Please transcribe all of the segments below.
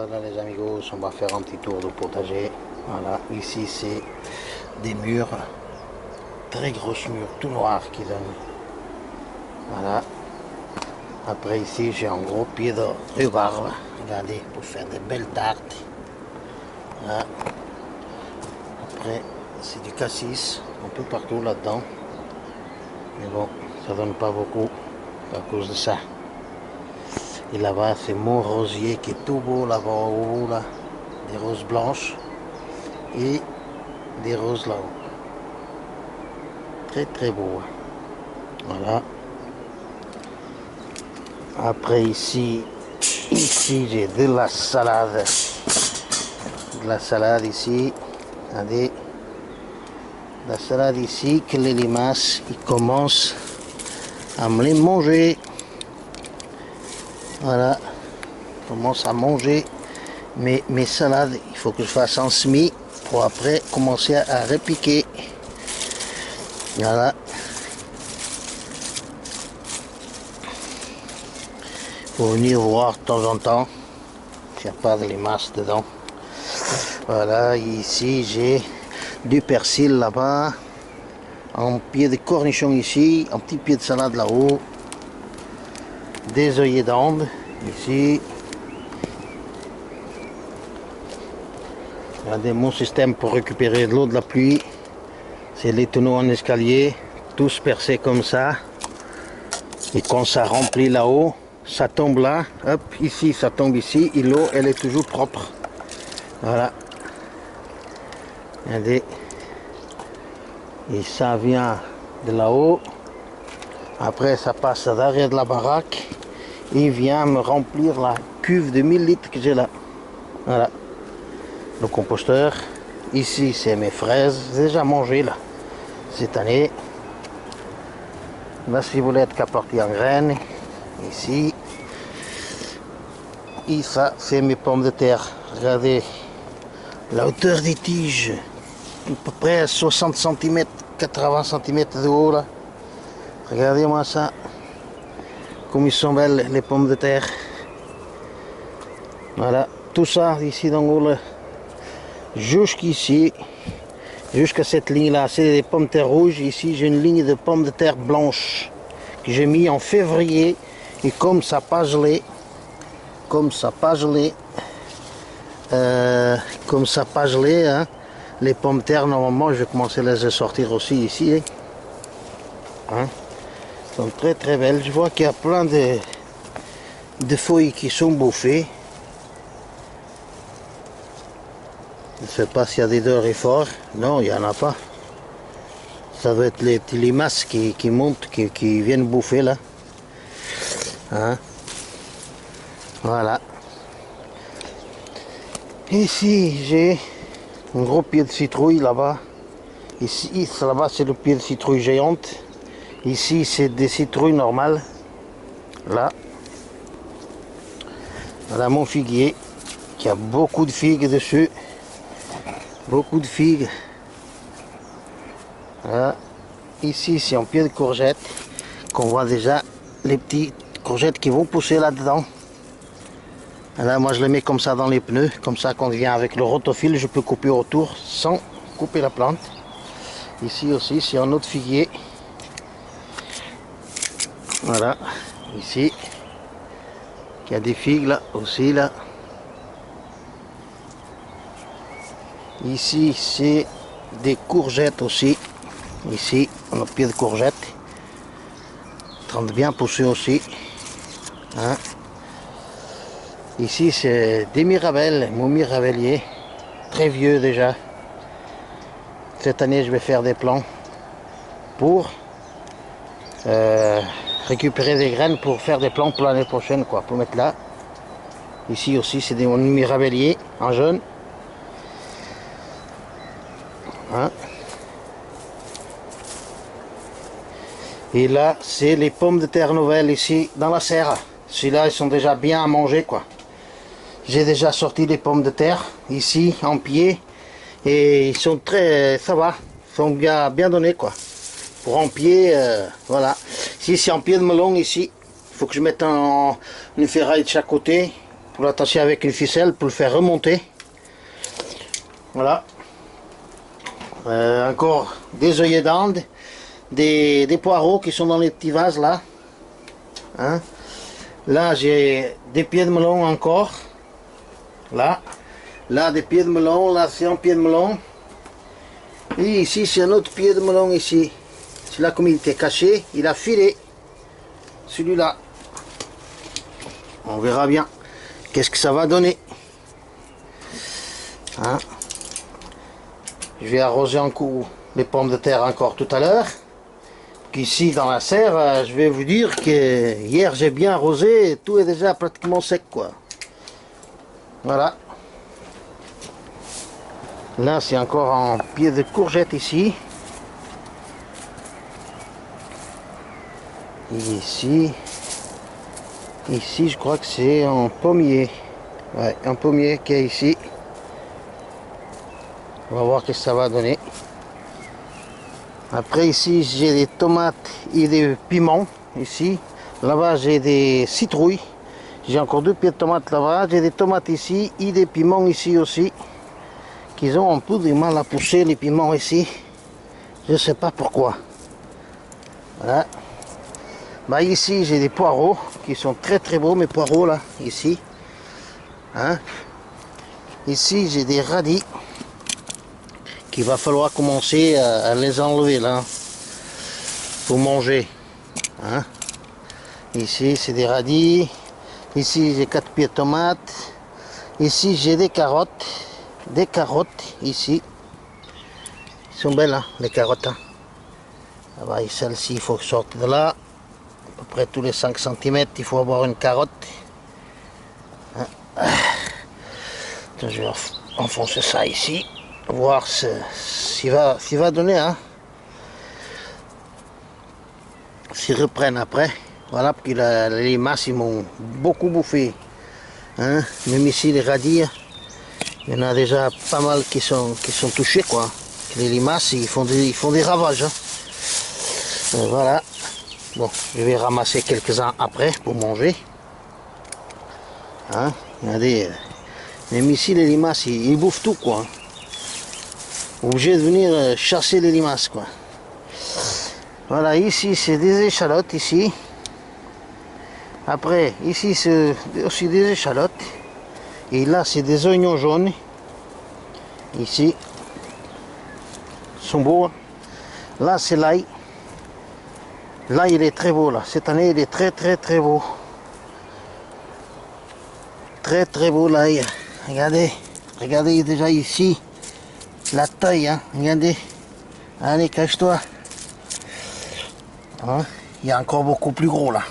Voilà les amigos, on va faire un petit tour de potager. Voilà, ici c'est des murs, très grosses murs, tout noirs qui donnent. Voilà. Après ici j'ai un gros pied de rhubarbe, regardez, pour faire des belles tartes. Voilà. Après c'est du cassis, un peu partout là-dedans. Mais bon, ça donne pas beaucoup à cause de ça. Et là-bas, c'est mon rosier qui est tout beau là-bas au haut, là. Des roses blanches et des roses là-haut. Très très beau. Voilà. Après ici j'ai de la salade. De la salade ici. Regardez. La salade ici, que les limaces, ils commencent à me les manger. Voilà, je commence à manger mes salades. Il faut que je fasse en semis pour après commencer à répiquer. Voilà. Il faut venir voir de temps en temps s'il n'y a pas de limaces dedans. Voilà, ici j'ai du persil là-bas, un pied de cornichon ici, un petit pied de salade là-haut. Des œillets d'Inde ici. Regardez mon système pour récupérer de l'eau de la pluie. C'est les tonneaux en escalier, tous percés comme ça. Et quand ça remplit là-haut, ça tombe là, hop, ici, ça tombe ici, et l'eau, elle est toujours propre. Voilà. Regardez. Et ça vient de là-haut. Après, ça passe à l'arrière de la baraque. Il vient me remplir la cuve de 1000 litres que j'ai là. Voilà. Le composteur. Ici, c'est mes fraises. Déjà mangées là. Cette année. La ciboulette qui a porté en graines. Ici. Et ça, c'est mes pommes de terre. Regardez. La hauteur des tiges. À peu près 60 cm, 80 cm de haut là. Regardez-moi ça. Comme ils sont belles les pommes de terre. Voilà, tout ça ici dans le haut, jusqu'ici, jusqu'à cette ligne là, c'est des pommes de terre rouges. Ici j'ai une ligne de pommes de terre blanches que j'ai mis en février. Et comme ça pas gelé, hein, les pommes de terre normalement je vais commencer à les sortir aussi ici. Hein. Sont très très belles. Je vois qu'il y a plein de feuilles qui sont bouffées. Je ne sais pas s'il y a des dorés forts. Non, il n'y en a pas. Ça doit être les petits limaces qui montent, qui viennent bouffer là. Hein? Voilà. Ici j'ai un gros pied de citrouille là-bas. Ici, là-bas c'est le pied de citrouille géante. Ici, c'est des citrouilles normales. Là. Voilà mon figuier qui a beaucoup de figues dessus. Beaucoup de figues. Voilà. Ici, c'est un pied de courgette qu'on voit déjà les petites courgettes qui vont pousser là-dedans. Voilà, moi, je les mets comme ça dans les pneus. Comme ça, quand il vient avec le rotofil, je peux couper autour sans couper la plante. Ici aussi, c'est un autre figuier. Voilà, ici, il y a des figues là aussi là. Ici, c'est des courgettes aussi. Ici, on a pied de courgette. En train de bien pousser aussi. Hein. Ici, c'est des mirabelles, mon mirabellier. Très vieux déjà. Cette année, je vais faire des plants pour récupérer des graines pour faire des plants pour l'année prochaine, quoi, pour mettre là. Ici aussi c'est des mirabelliers en jaune. Hein. Et là c'est les pommes de terre nouvelles ici dans la serre. Celui-là ils sont déjà bien à manger, quoi. J'ai déjà sorti les pommes de terre ici en pied et ils sont très, ça va, ils sont bien donnés, quoi. Pour en pied, voilà. Ici c'est en pied de melon ici. Il faut que je mette une ferraille de chaque côté. pour l'attacher avec une ficelle, pour le faire remonter. Voilà. Encore des œillets d'Inde, des poireaux qui sont dans les petits vases là. Hein? Là j'ai des pieds de melon encore. Là des pieds de melon, là c'est un pied de melon. Et ici c'est un autre pied de melon ici. Celui-là comme il était caché, il a filé. Celui-là. On verra bien qu'est-ce que ça va donner. Hein? Je vais arroser un coup les pommes de terre encore tout à l'heure. Ici dans la serre, je vais vous dire que hier j'ai bien arrosé et tout est déjà pratiquement sec quoi. Voilà. Là c'est encore un pied de courgette ici. Et ici je crois que c'est un pommier. Ouais, un pommier qui est ici. On va voir ce que ça va donner. Après ici j'ai des tomates et des piments ici. Là-bas j'ai des citrouilles. J'ai encore 2 pieds de tomates là-bas. J'ai des tomates ici et des piments ici aussi. Qu'ils ont un peu de mal à pousser les piments ici. Je sais pas pourquoi. Voilà. Bah ici j'ai des poireaux qui sont très beaux, mes poireaux là, ici. Hein? Ici j'ai des radis qu'il va falloir commencer à les enlever là pour manger. Hein? Ici c'est des radis. Ici j'ai 4 pieds de tomates. Ici j'ai des carottes. Des carottes ici. Ils sont belles hein, les carottes. Hein? Ah bah, celle-ci il faut sortir de là. À peu près tous les 5 cm il faut avoir une carotte. Hein? Je vais enfoncer ça ici. Voir s'il va donner. Hein? S'ils reprennent après. Voilà, parce que les limaces ils m'ont beaucoup bouffé. Hein? Même ici les radis, il y en a déjà pas mal qui sont touchés quoi. Les limaces ils font des ravages. Hein? Voilà. Bon, je vais ramasser quelques-uns après pour manger. Hein? Regardez, même ici les limaces ils bouffent tout quoi. Obligé de venir chasser les limaces quoi. Voilà, ici c'est des échalotes ici. Après ici c'est aussi des échalotes. Et là c'est des oignons jaunes. Ici. Ils sont beaux. Là c'est l'ail. L'ail il est très beau là. Cette année il est très beau. Très beau l'ail. Regardez déjà ici. La taille, hein, regardez. Allez, cache-toi. Hein? Il y a encore beaucoup plus gros là.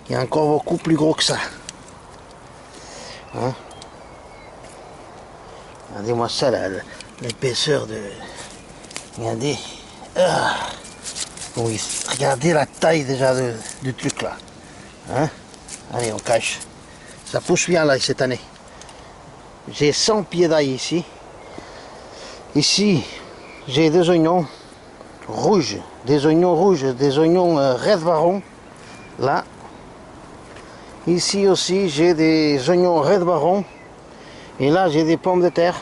Il y a encore beaucoup plus gros que ça. Hein? Regardez-moi ça, l'épaisseur de... Regardez. Ah. Oui, regardez la taille déjà du truc là. Hein? Allez, on cache. Ça pousse bien là cette année. J'ai 100 pieds d'ail ici. Ici, j'ai des oignons rouges, des oignons Red Baron, là. Ici aussi, j'ai des oignons Red Baron. Et là, j'ai des pommes de terre.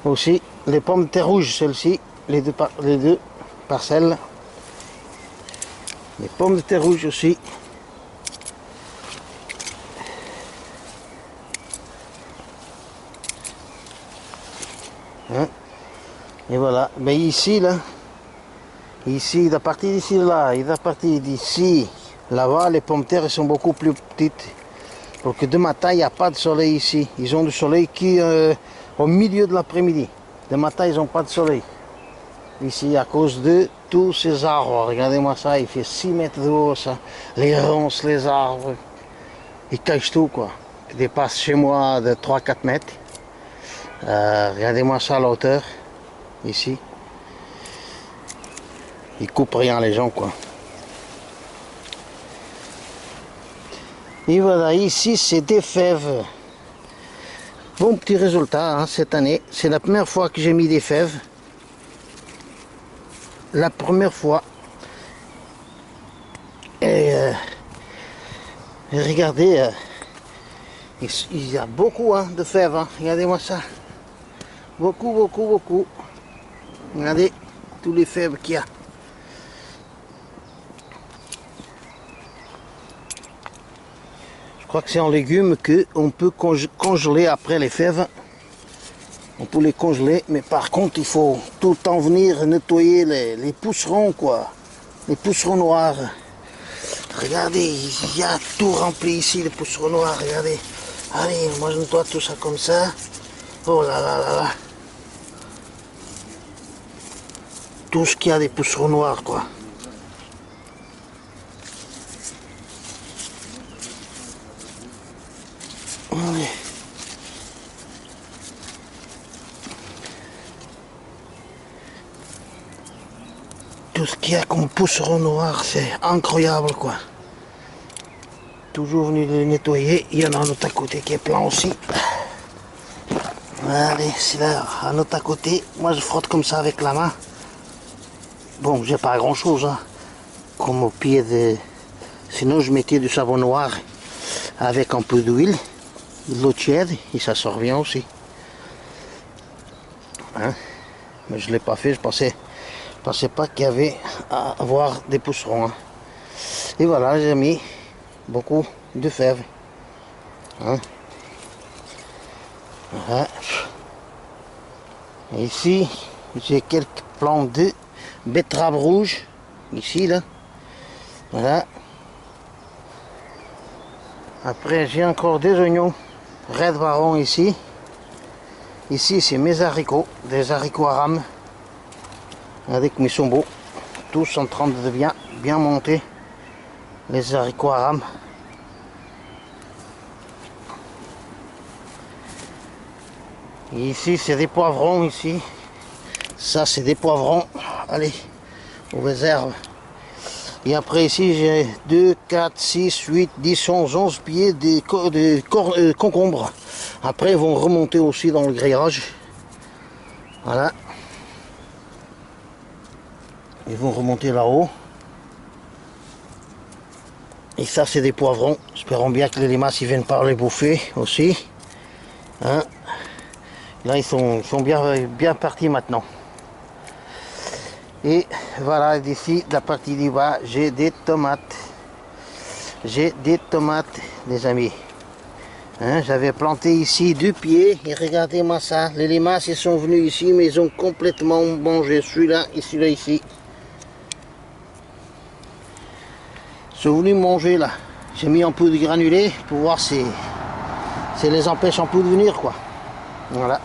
Aussi, les pommes de terre rouges, celles-ci, les deux parcelles. Les pommes de terre rouges aussi. Hein? Et voilà, mais ici là, ici, à partir d'ici là, et à partir d'ici, là-bas, les pommes de terre sont beaucoup plus petites. Parce que de matin, il n'y a pas de soleil ici. Ils ont du soleil qui au milieu de l'après-midi. De matin, ils n'ont pas de soleil. Ici, à cause de tous ces arbres. Regardez-moi ça, il fait 6 mètres de haut, ça. Les ronces, les arbres. Ils cachent tout, quoi. Ils dépassent chez moi de 3-4 mètres. Regardez-moi ça à la hauteur, ici. Ils coupent rien les gens quoi. Et voilà, ici c'est des fèves. Bon petit résultat hein, cette année. C'est la première fois que j'ai mis des fèves. La première fois. Et regardez, Il y a beaucoup hein, de fèves, hein. Regardez-moi ça. Beaucoup, beaucoup, beaucoup. Regardez tous les fèves qu'il y a. Je crois que c'est en légumes qu'on peut congeler après les fèves. On peut les congeler, mais par contre il faut tout le temps venir nettoyer les pucerons quoi. Les pucerons noirs. Regardez, il y a tout rempli ici, les pucerons noirs, regardez. Allez, moi je nettoie tout ça comme ça. Oh là là là là. Tout ce qu'il y a des pucerons noirs quoi. Allez. Tout ce qu'il y a comme pucerons noirs, c'est incroyable quoi. Toujours venu les nettoyer. Il y en a un autre à côté qui est plein aussi. Allez, c'est là, un autre à côté. Moi je frotte comme ça avec la main. Bon, j'ai pas grand chose, hein. Comme au pied de... Sinon je mettais du savon noir avec un peu d'huile, de l'eau tiède, et ça sort bien aussi. Hein? Mais je l'ai pas fait, je pensais pas qu'il y avait à avoir des pucerons. Hein. Et voilà, j'ai mis beaucoup de fèves. Hein? Voilà. Et ici, j'ai quelques plants de betterave rouge. Ici, là. Voilà. Après, j'ai encore des oignons Red Baron ici. Ici, c'est mes haricots, des haricots à rame. Avec mes sont beaux. Tous en train de bien monter. Les haricots à rame. Et ici, c'est des poivrons ici. Ça, c'est des poivrons. Allez, aux réserves. Et après ici, j'ai 2, 4, 6, 8, 10, 11 pieds de concombres. Après, ils vont remonter aussi dans le grillage. Voilà. Ils vont remonter là-haut. Et ça, c'est des poivrons. Espérons bien que les limaces ils viennent pas les bouffer aussi. Hein? Là, ils sont bien partis maintenant. Et voilà, d'ici, la partie du bas, j'ai des tomates. J'ai des tomates, les amis. Hein, j'avais planté ici 2 pieds. Et regardez-moi ça. Les limaces, ils sont venus ici, mais ils ont complètement mangé celui-là et celui-là ici. Ils sont venus manger là. J'ai mis un peu de granulé pour voir si les empêche un peu de venir, quoi. Voilà.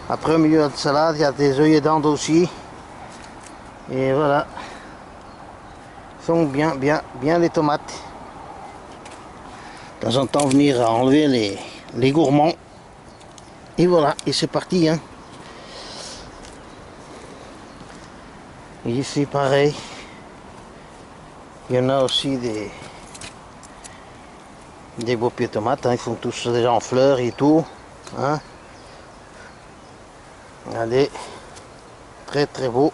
Après, au milieu de salade, il y a des œillets d'Inde aussi. Et voilà. Ils sont bien les tomates. De temps en temps, venir enlever les gourmands. Et voilà, et c'est parti. Hein. Et ici, pareil. Il y en a aussi des beaux pieds de tomates. Hein. Ils sont tous déjà en fleurs et tout. Hein. Regardez. Très beau.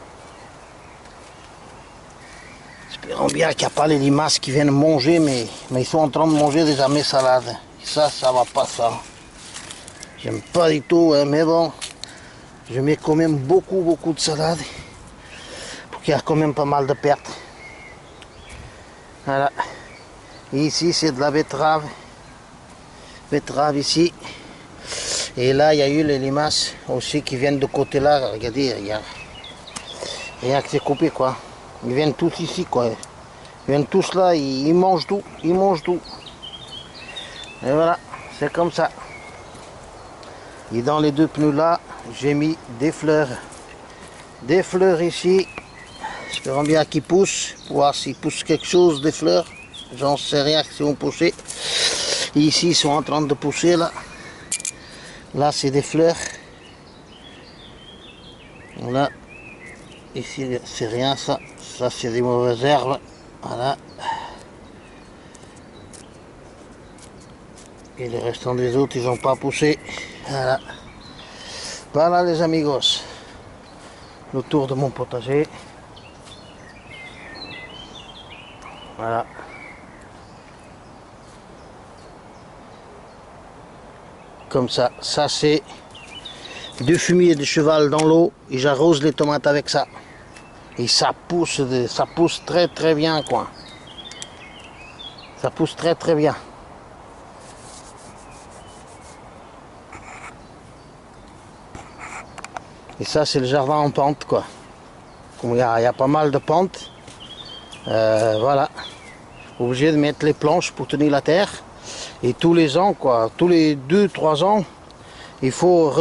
Espérons bien qu'il n'y a pas les limaces qui viennent manger, mais ils sont en train de manger déjà mes salades. Et ça va pas ça. J'aime pas du tout, hein, mais bon. Je mets quand même beaucoup de salades. Pour qu'il y ait quand même pas mal de pertes. Voilà. Et ici, c'est de la betterave. Betterave ici. Et là, il y a eu les limaces aussi qui viennent de côté là. Regardez, regarde. Rien que c'est coupé, quoi. Ils viennent tous ici, quoi. Ils viennent tous là, ils mangent tout. Ils mangent tout. Et voilà, c'est comme ça. Et dans les 2 pneus là, j'ai mis des fleurs. Des fleurs ici. Espérons bien qu'ils poussent. Pour voir s'ils poussent quelque chose, des fleurs. J'en sais rien si vont pousser. Et ici, ils sont en train de pousser là. Là, c'est des fleurs. Voilà. Ici, c'est rien ça. Ça, c'est des mauvaises herbes. Voilà. Et les restants des autres, ils n'ont pas poussé. Voilà. Voilà les amigos. Le tour de mon potager. Voilà. comme ça. Ça c'est du fumier de cheval dans l'eau et j'arrose les tomates avec ça. Et ça pousse très très bien quoi. Ça pousse très très bien. Et ça c'est le jardin en pente quoi. Comme il y a pas mal de pentes. Voilà. Obligé de mettre les planches pour tenir la terre. Et tous les ans quoi, tous les 2-3 ans, il faut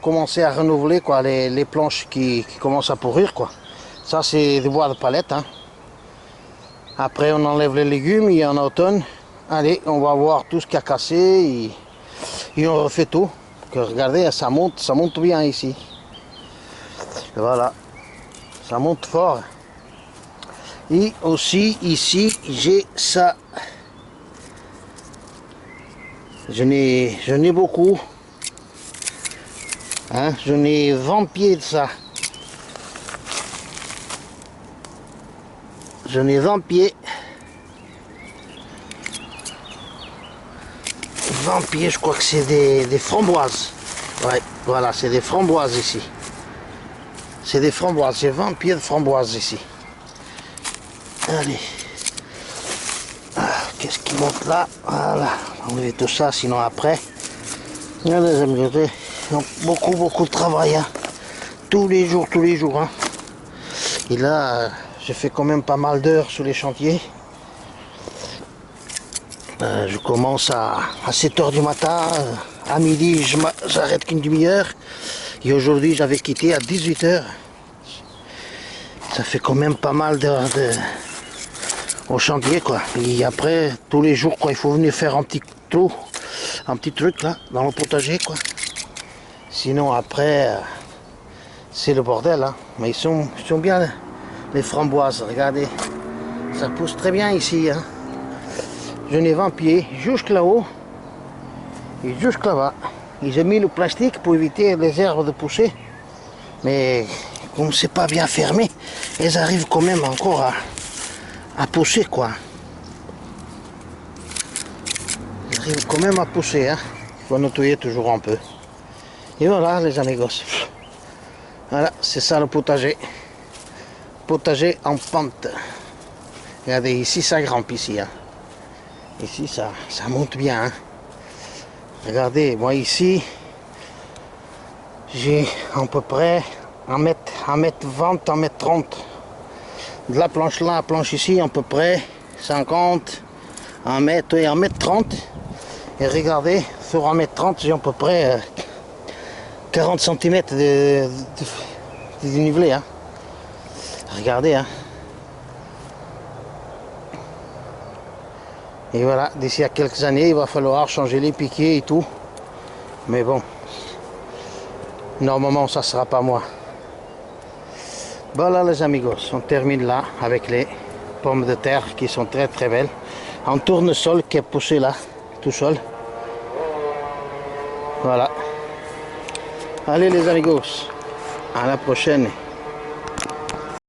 commencer à renouveler quoi, les planches qui commencent à pourrir quoi. Ça c'est des bois de palette. Hein. Après on enlève les légumes et en automne, allez, on va voir tout ce qui a cassé et on refait tout. Que regardez, ça monte bien ici. Et voilà, ça monte fort. Et aussi ici j'ai ça. J'en ai beaucoup. Hein, j'en ai 20 pieds de ça. J'en ai 20 pieds. 20 pieds, je crois que c'est des framboises. Ouais, voilà, c'est des framboises ici. C'est des framboises, j'ai 20 pieds de framboises ici. Allez. Ah, qu'est-ce qui monte là? Voilà, enlever tout ça, sinon après. Regardez les amis, beaucoup de travail. Hein. Tous les jours. Hein. Et là, j'ai fait quand même pas mal d'heures sur les chantiers. Je commence à 7 h du matin, à midi j'arrête qu'une demi-heure et aujourd'hui j'avais quitté à 18 h. Ça fait quand même pas mal d'heures au chantier quoi. Et après tous les jours quoi, il faut venir faire un petit truc là dans le potager quoi. Sinon après c'est le bordel hein. Mais ils sont bien les framboises, regardez, ça pousse très bien ici hein. J'en ai 20 pieds jusque là-haut et jusque là-bas. J'ai mis le plastique pour éviter les herbes de pousser. Mais comme c'est pas bien fermé, elles arrivent quand même encore à pousser quoi. Elles arrivent quand même à pousser. Hein. Il faut nettoyer toujours un peu. Et voilà les amigos. Voilà, c'est ça le potager. Potager en pente. Regardez ici, ça grimpe ici. Hein. Ici ça monte bien hein. Regardez moi ici j'ai à peu près 1m20, 1m30 de la planche là à la planche ici à peu près 50, 1m30 et regardez sur 1m30 j'ai à peu près 40 cm de dénivelé hein. Regardez hein. Et voilà, d'ici à quelques années, il va falloir changer les piquets et tout. Mais bon, normalement, ça ne sera pas moi. Voilà les amigos, on termine là avec les pommes de terre qui sont très très belles. Un tournesol qui est poussé là, tout seul. Voilà. Allez les amigos, à la prochaine.